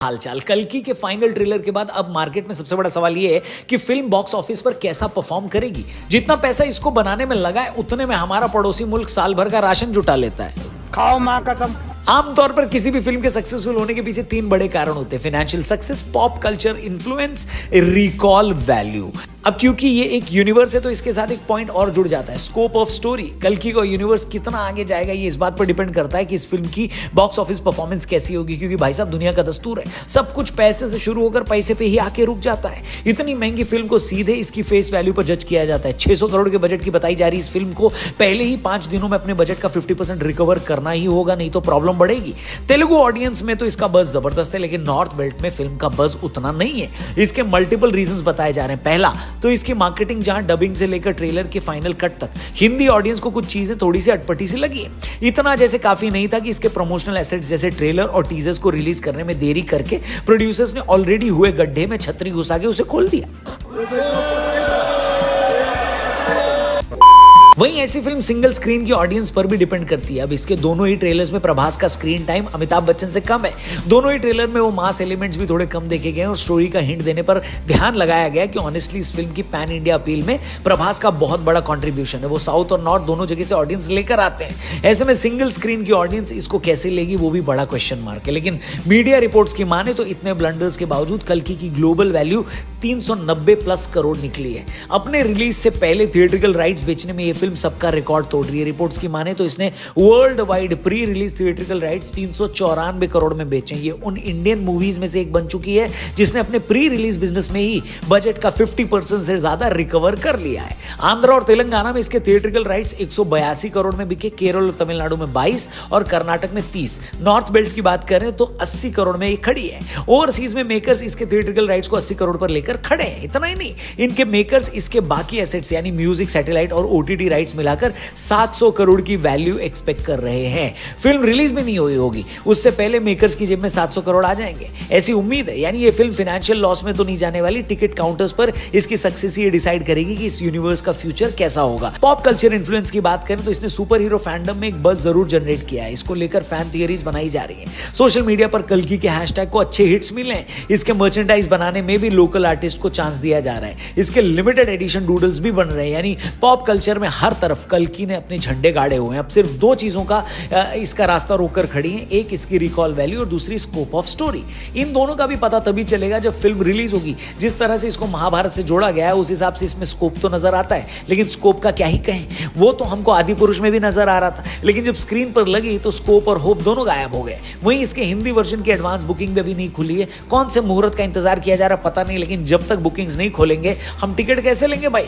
हालचाल कल्कि के फाइनल ट्रेलर के बाद अब मार्केट में सबसे बड़ा सवाल ये है कि फिल्म बॉक्स ऑफिस पर कैसा परफॉर्म करेगी। जितना पैसा इसको बनाने में लगा है उतने में हमारा पड़ोसी मुल्क साल भर का राशन जुटा लेता है। खाओ मां कसम। आमतौर पर किसी भी फिल्म के सक्सेसफुल होने के पीछे 3 बड़े कारण होते हैं: financial success, pop culture influence, recall value. अब क्योंकि ये एक यूनिवर्स है तो इसके साथ एक पॉइंट और जुड़ जाता है, स्कोप ऑफ स्टोरी। कल्कि का यूनिवर्स कितना आगे जाएगा ये इस बात पर डिपेंड करता है कि इस फिल्म की बॉक्स ऑफिस परफॉर्मेंस कैसी होगी। क्योंकि भाई साहब दुनिया का दस्तूर है, सब कुछ पैसे से शुरू होकर पैसे पे ही आके रुक जाता है। इतनी महंगी फिल्म को सीधे इसकी फेस वैल्यू पर जज किया जाता है। 600 करोड़ के बजट की बताई जा रही इस फिल्म को पहले ही 5 दिनों में अपने बजट का 50% रिकवर करना ही होगा, नहीं तो प्रॉब्लम बढ़ेगी। तेलुगु ऑडियंस में तो इसका बज़ जबरदस्त है, लेकिन नॉर्थ बेल्ट में फिल्म का बज़ उतना नहीं है। इसके मल्टीपल रीजंस बताए जा रहे हैं। पहला तो इसकी मार्केटिंग, जहां डबिंग से लेकर ट्रेलर के फाइनल कट तक हिंदी ऑडियंस को कुछ चीजें थोड़ी सी अटपटी सी लगी है। इतना जैसे काफी नहीं था कि इसके प्रमोशनल एसेट्स जैसे ट्रेलर और टीजर्स को रिलीज करने में देरी करके प्रोड्यूसर्स ने ऑलरेडी हुए गड्ढे में छतरी घुसा के उसे खोल दिया। वहीं ऐसी फिल्म सिंगल स्क्रीन की ऑडियंस पर भी डिपेंड करती है। अब इसके दोनों ही ट्रेलर्स में प्रभास का स्क्रीन टाइम अमिताभ बच्चन से कम है। दोनों ही ट्रेलर में वो मास एलिमेंट्स भी थोड़े कम देखे गए और स्टोरी का हिंट देने पर ध्यान लगाया गया कि ऑनेस्टली इस फिल्म की पैन इंडिया अपील में प्रभास का बहुत बड़ा कंट्रीब्यूशन है। वो साउथ और नॉर्थ दोनों जगह से ऑडियंस लेकर आते हैं। ऐसे में सिंगल स्क्रीन की ऑडियंस इसको कैसे लेगी वो भी बड़ा क्वेश्चन मार्क है। लेकिन मीडिया रिपोर्ट्स की माने तो इतने ब्लंडर्स के बावजूद कल्कि की ग्लोबल वैल्यू 390+ करोड़ निकली है। अपने रिलीज से पहले थिएट्रिकल राइट्स बेचने में ये फिल्म सबका रिकॉर्ड तोड़ रही है। रिपोर्ट्स की माने तो इसने world wide pre release theatrical rights 394 crore में बेचे। ये उन इंडियन मूवीज में से एक बन चुकी है जिसने अपने प्री रिलीज बिजनेस में ही बजट का 50% से ज्यादा रिकवर कर लिया है। आंध्र और तेलंगाना में इसके थिएट्रिकल राइट्स 182 करोड़ में बिके, केरल और तमिलनाडु में 22 और कर्नाटक में 30। नॉर्थ बेल्ट की बात करें तो 80 करोड़ में ये खड़ी है। ओवरसीज में मेकर्स इसके थिएट्रिकल राइट्स को 80 करोड़ पर लेकर खड़े हैं। इतना ही नहीं, इनके मेकर्स इसके बाकी एसेट्स यानी म्यूजिक, सैटेलाइट और ओटीटी राइट्स मिलाकर 700 करोड़ की वैल्यू एक्सपेक्ट कर रहे हैं। फिल्म रिलीज भी नहीं हुई होगी, उससे पहले मेकर्स की जेब में 700 करोड़ आ जाएंगे, ऐसी उम्मीद है। यानी ये फिल्म फाइनेंशियल लॉस में तो नहीं जाने वाली। टिकट काउंटर्स पर इसकी सक्सेस ये डिसाइड करेगी कि इस यूनिवर्स का फ्यूचर कैसा होगा। पॉप कल्चर इन्फ्लुएंस की बात करें तो इसने सुपर हीरो फैंडम में एक बज़ जरूर जनरेट किया है। इसको लेकर फैन थियरीज बनाई जा रही है। सोशल मीडिया पर कल्कि के हैशटैग को अच्छे हिट्स मिले हैं। इसके मर्चेंडाइज बनाने में भी लोकल आर्टिस्ट को चांस दिया जा रहा है। इसके लिमिटेड एडिशन डूडल्स भी बन रहे हैं। यानी पॉप कल्चर में हर तरफ कल्कि ने अपने झंडे गाड़े हुए हैं। अब सिर्फ 2 चीजों का इसका रास्ता रोककर खड़ी है, एक इसकी रिकॉल वैल्यू और दूसरी स्कोप ऑफ स्टोरी। इन दोनों का भी पता तभी चलेगा जब फिल्म रिलीज होगी। जिस तरह से इसको महाभारत से जोड़ा गया है उस हिसाब से इसमें स्कोप तो नजर आता है, लेकिन स्कोप का क्या ही कहें, वो तो हमको आदि पुरुष में भी नजर आ रहा था। लेकिन जब स्क्रीन पर लगी तो स्कोप और होप दोनों गायब हो गए। वहीं इसके हिंदी वर्जन की एडवांस बुकिंग भी अभी नहीं खुली है। कौन से मुहूर्त का इंतजार किया जा रहा पता नहीं, लेकिन जब तक बुकिंग्स नहीं खोलेंगे हम टिकट कैसे लेंगे भाई।